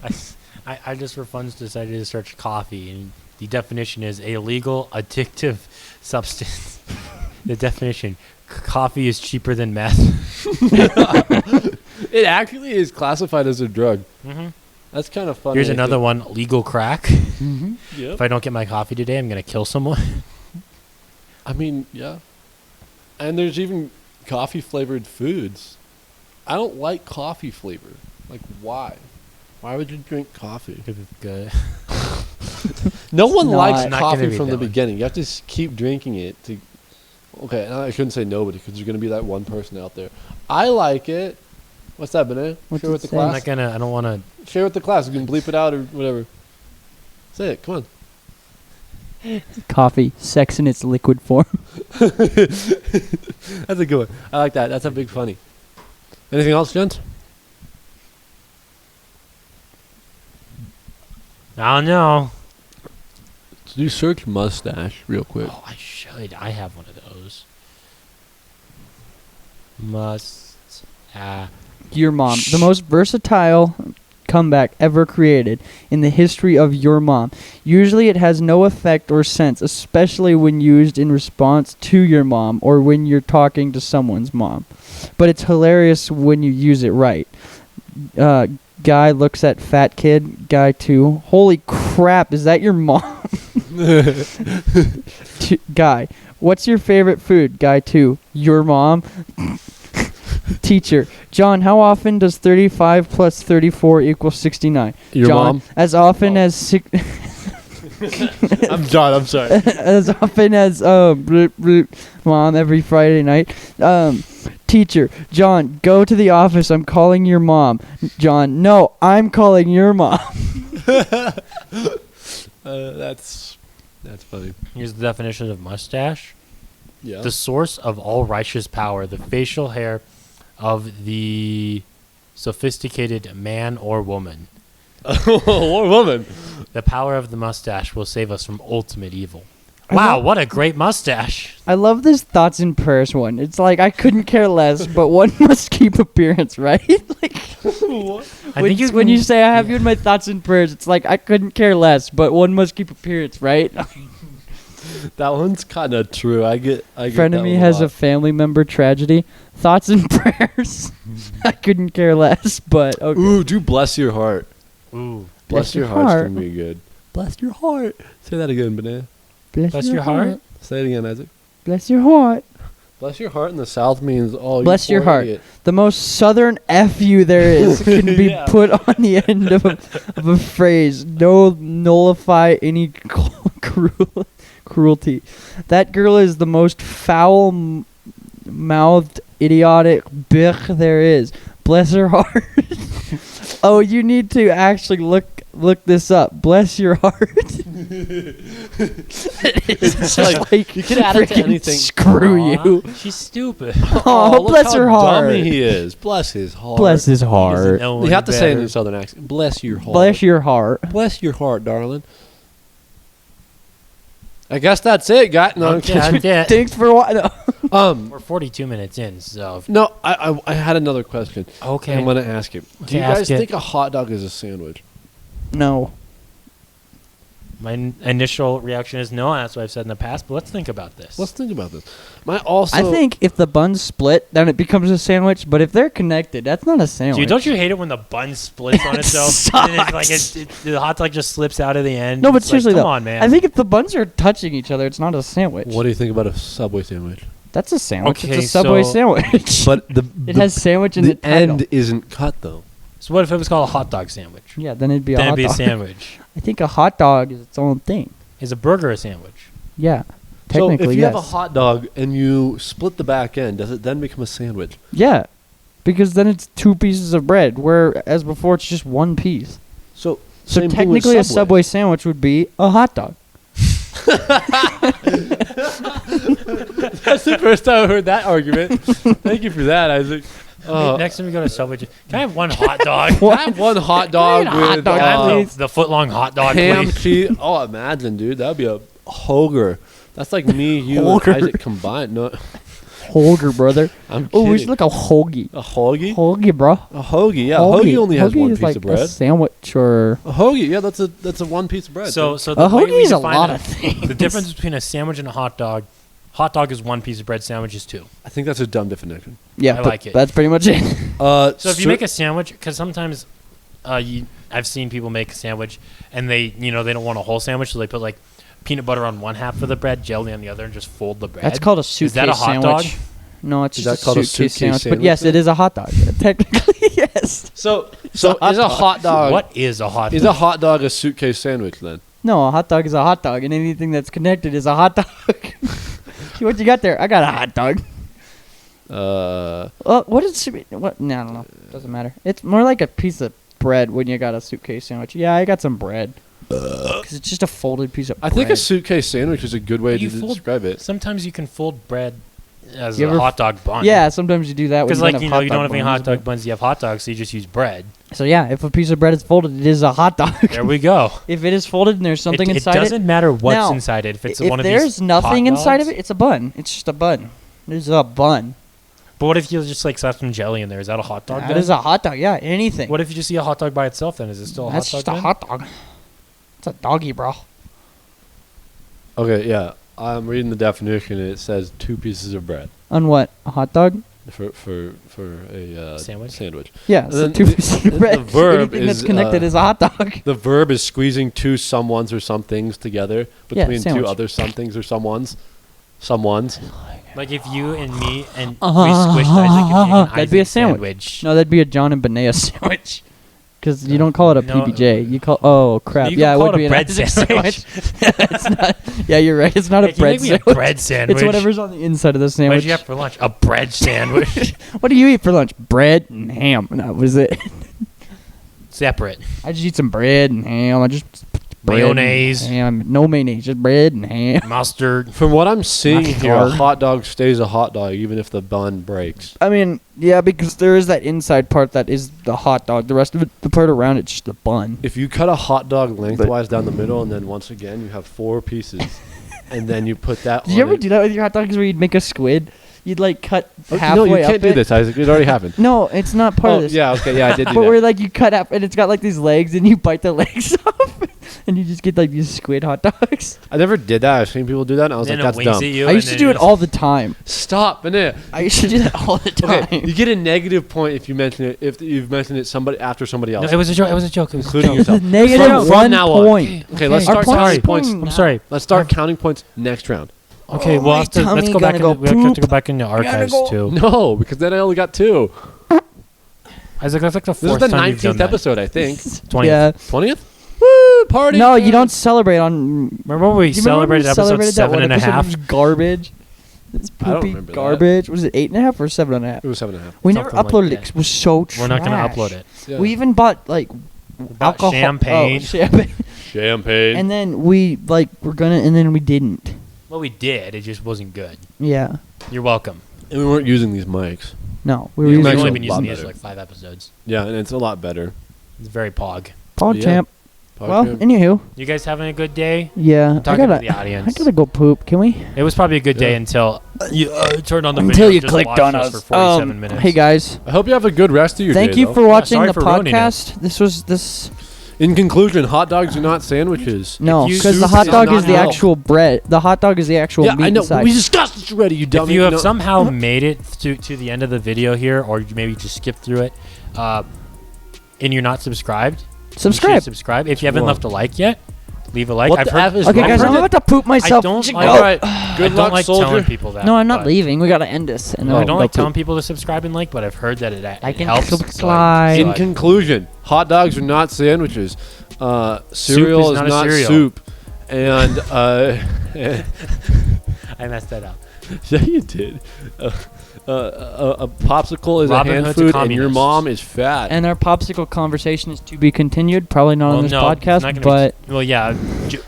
I just for fun decided to search coffee, and the definition is a legal addictive substance. The definition: coffee is cheaper than meth. It actually is classified as a drug. Mm-hmm. That's kind of funny. Here's another one: legal crack. Mm-hmm. Yep. If I don't get my coffee today, I'm gonna kill someone. I mean, yeah. And there's even coffee flavored foods. I don't like coffee flavor. Like, why? Why would you drink coffee? Because it's good. No one not- likes Not gonna coffee be from the that one. beginning. You have to keep drinking it. Okay, and I shouldn't say nobody because there's going to be that one person out there. I like it. What's that, Benaiah? What's Share it with the say? I'm class. not gonna. I don't want to. Share with the class. You can bleep it out or whatever. Say it. Come on. Coffee, sex in its liquid form. That's a good one. I like that. That's a big funny. Anything else, gents? I don't know. So do search mustache real quick. Oh, I should. I have one of those. Must. Your Mom, the most versatile comeback ever created in the history of Your Mom. Usually it has no effect or sense, especially when used in response to your mom or when you're talking to someone's mom. But it's hilarious when you use it right. Guy looks at fat kid. Guy 2. Holy crap, is that your mom? Guy, what's your favorite food? Guy 2, your mom. Teacher, John, how often does 35 plus 34 equal 69? Your John, mom? as often as I'm John. I'm sorry. as often as mom every Friday night. Teacher, John, go to the office. I'm calling your mom. John, no, I'm calling your mom. That's funny. Here's the definition of mustache. Yeah. The source of all righteous power, the facial hair of the sophisticated man or woman. Or woman. The power of the mustache will save us from ultimate evil. Wow, what a great mustache. I love this thoughts and prayers one. It's like I couldn't care less, but one must keep appearance, right? Like when you say I have you in my thoughts and prayers, it's like I couldn't care less, but one must keep appearance, right? That one's kind of true. I get. Friend of me has a family member tragedy. Thoughts and prayers. I couldn't care less, but okay. Ooh, do bless your heart. Ooh. Bless your heart's gonna be good. Bless your heart. Say that again, Benaiah. Bless your heart. Say it again, Isaac. Bless your heart. Bless your heart in the South means Bless your heart. The most southern F you there is can be Yeah. put on the end of a phrase. No nullify any cruelty. That girl is the most foul-mouthed, idiotic bitch there is. Bless her heart. Oh, you need to actually look this up. Bless your heart. It's like you can add it to freaking anything. Screw you. She's stupid. Oh, look bless how her heart. dummy he is. Bless his heart. Bless his heart. No You have to say it in better. a southern accent. Bless your heart. Bless your heart. Bless your heart, darling. I guess that's it, guy. No, I'm kidding. Yeah. Thanks for watching. We're 42 minutes in, so. No, I had another question. Okay. I'm gonna ask you. Do you ask guys it. think a hot dog is a sandwich? No. My initial reaction is no, that's what I've said in the past, but let's think about this. Let's think about this. I think if the bun's split, then it becomes a sandwich. But if they're connected, that's not a sandwich. Dude, don't you hate it when the bun splits on itself? And it's like the hot dog just slips out of the end. No, but It's like, seriously come though, on, man. I think if the buns are touching each other, it's not a sandwich. What do you think about a Subway sandwich? That's a sandwich. Okay, it's a Subway so- sandwich. But it has sandwich in the title. end isn't cut though. So what if it was called a hot dog sandwich? Yeah, then it'd be a Then hot it'd be a dog. sandwich. I think a hot dog is its own thing. Is a burger a sandwich? Yeah, So technically if you yes. have a hot dog and you split the back end, does it then become a sandwich? Yeah, because then it's two pieces of bread, whereas before it's just one piece. So So same thing with technically, a Subway sandwich would be a hot dog. That's the first time I heard that argument. Thank you for that, Isaac. Next time we go to Subway, can I have one hot dog? Can I have one hot dog Can I have a hot with dog, Can I have please? the foot-long hot dog, ham, please? cheese? Oh, imagine, dude. That'd be a hoager. That's like me, you, Hoager. and Isaac combined. No, Hoager, brother. I'm Oh, we kidding. should look a hoagie. A hoagie? Hoagie, bro. A hoagie, yeah. Hoagie only has Hoagie one is piece like of bread. a sandwich or A hoagie, yeah, that's a one piece of bread. So dude. the a way we hoagie is a define lot it- of things. The difference between a sandwich and a hot dog is one piece of bread, sandwich is two. I think that's a dumb definition. Yeah, I but like it. that's pretty much it. So if you make a sandwich, because sometimes I've seen people make a sandwich and they don't want a whole sandwich, so they put like peanut butter on one half of the bread, jelly on the other, and just fold the bread. That's called a suitcase Is that a hot sandwich. dog? No, it's Is just that called a a suitcase suitcase sandwich. But yes, sandwich it is a hot dog. Technically, yes. So is hot a dog. hot dog What is a hot is dog? a hot dog a suitcase sandwich then? No, a hot dog is a hot dog, and anything that's connected is a hot dog. What you got there? I got a hot dog. What is what? No, I don't know. Doesn't matter. It's more like a piece of bread when you got a suitcase sandwich. Yeah, I got some bread. Because it's just a folded piece of I bread. think a suitcase sandwich is a good way You to fold- describe it. Sometimes you can fold bread as You a ever hot dog bun. Yeah, sometimes you do that. Because when like you you don't have don't have any hot dog buns. buns, you have hot dogs, so you just use bread. So yeah, if a piece of bread is folded, it is a hot dog. There we go. If it is folded and there's something it inside doesn't matter what's Now, inside it. If it's if one of these there's nothing hot inside of dogs. it, it's a bun. It's just a bun. There's a bun. But what if you just like slap some jelly in there? Is that a hot dog? That then? is a hot dog. Yeah, anything. What if you just see a hot dog by itself? Then is it still a That's hot just dog? a then? hot dog. It's a doggy, bro. Okay, yeah. I'm reading the definition and it says two pieces of bread. On what? A hot dog? for a sandwich. Yeah, And so then two-piece bread. the verb Anything that's is, connected is a hot dog. The verb is squeezing two someones or somethings together between two sandwich. other somethings or someones. Someones. Like if you and me and we squished Isaac and made an That'd be a Isaac sandwich. No, that'd be a John and Benaiah sandwich. Because you don't call it a No. PBJ. You call. Oh crap! You Yeah, it call would it be a an bread Isaac sandwich. It's not. Yeah, you're right. It's not Hey, a can you bread make me sandwich. a bread sandwich? It's whatever's on the inside of the What sandwich. did you have for lunch? A bread sandwich. What do you eat for lunch? Bread and ham. And that was it. Separate. I just eat some bread and ham. I just bread and Mayonnaise. ham. No mayonnaise, just bread and ham. Mustard. From what I'm seeing here, a Mustard. hot dog stays a hot dog even if the bun breaks. I mean, yeah, because there is that inside part that is the hot dog. The rest of it, the part around it's just the bun. If you cut a hot dog lengthwise down the middle and then once again you have 4 pieces and then you put that Did on you ever it. do that with your hot dogs where you'd make a squid? You'd like cut Okay, halfway no, you up can't do it? this, Isaac. It already happened. No, it's not part of this. Yeah, okay, yeah, I did do But that. where like you cut up and it's got like these legs and you bite the legs off and you just get like these squid hot dogs. I never did that. I've seen people do that and I was Then like, it that's winks dumb. at you. I and used to then do you it just- all the time. Stop, Benaiah. I used to do that all the time. Okay, you get a negative point if you mention it. If you've mentioned it somebody after somebody else, No, it was a joke. It was a joke. It was a including joke. yourself. Negative From 1 now on. point. Okay, let's Our start points counting are points. going I'm sorry. Let's start counting points next round. Okay, Oh, well, my let's tummy go back. gonna go We have to poop. go back in the archives go- too. No, because then I only got 2. Isaac, that's like the This is fourth the time you've done 19th that. episode, I think. 20th. Yeah. 20th? Woo, party! No, you don't celebrate on. Remember when we Do you remember when celebrated we episode celebrated that one 7 and a episode half? was garbage. It's I don't poopy remember that. garbage. Was it 8.5 or 7.5? It was 7.5. We never Something like uploaded it that. 'cause it was so trash. We're not going to upload it. Yeah. We even bought like bought alcohol, champagne. Oh, champagne. Champagne. And then we like were gonna, and then we didn't. Well, we did. It just wasn't good. Yeah. You're welcome. And we weren't using these mics. No, we were You We've mics using are only a been lot using these better. for like 5 episodes. Yeah, and it's a lot better. It's very pog. PogChamp. Yeah. Well, Podcast. anywho, You guys having a good day? yeah, I'm I talking gotta, to the audience. I gotta go poop. Can we? It was probably a good day Yeah. until you turned on the video. Until you just clicked watched on us us. for 47 minutes. Hey guys, I hope you have a good rest of your day. thank you though. for watching sorry the for ruining it. podcast. This was this. In conclusion, hot dogs are not sandwiches. No, you- because the soup hot is dog not is the milk. actual bread. The hot dog is the actual Yeah, meat I know. inside. We discussed this already, you dummy. If you have No. somehow made it to the end of the video here, or you maybe just skipped through it, and you're not subscribed, you should Subscribe. subscribe. If you haven't Wrong. left a like yet, leave a like. What I've the heard, F is Okay, wrong guys, with I'm it? about to poop myself. don't Should like- go. All right. I Good don't luck, like soldier. telling people that. No, I'm not but- leaving. We gotta end this. And then I we'll don't go like telling poop. people to subscribe and like, but I've heard that it Like and helps. subscribe. In conclusion, hot dogs are not sandwiches. Cereal is is not a not cereal. soup. And I messed that up. yeah, you did. A popsicle is Robin a hand Hood's a food, and your communist. mom is fat. And our popsicle conversation is to be continued. Probably not on this it's podcast, not gonna but be, well, yeah.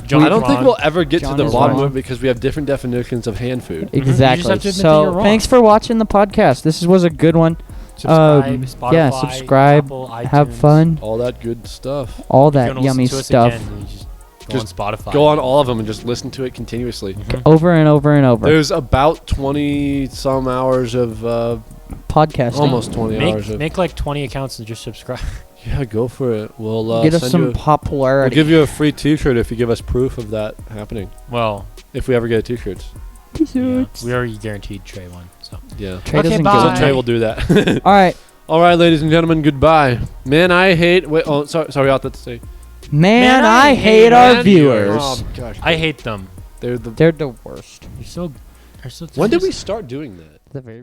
John I don't think we'll ever get John to the is bottom wrong. of it because we have different definitions of hand food. You just exactly. have to admit that you're So wrong. thanks for watching the podcast. This was a good one. subscribe. Spotify, yeah, subscribe, Apple, Have iTunes. fun. All that good stuff. All If you that wanna listen yummy to us stuff. again, you just go Just on Spotify. Go on all of them and just listen to it continuously. Mhm. Over and over and over. There's about 20 some hours of Podcasting. almost 20 hours of Make like 20 accounts and just subscribe. yeah, go for it. We'll Get us send some you we'll popularity. give you a free t-shirt if you give us proof of that happening. Well, If we ever get t-shirts. yeah, we already guaranteed Trey one. So Yeah. Trey Okay, doesn't bye. give So a- Trey will do that. All right, All right, ladies and gentlemen, goodbye. Man, I hate wait, oh sorry, I thought to say. man, I hate our viewers. Oh gosh. I hate them. They're the They're the worst. You're so. They're so. When did we start doing that? The very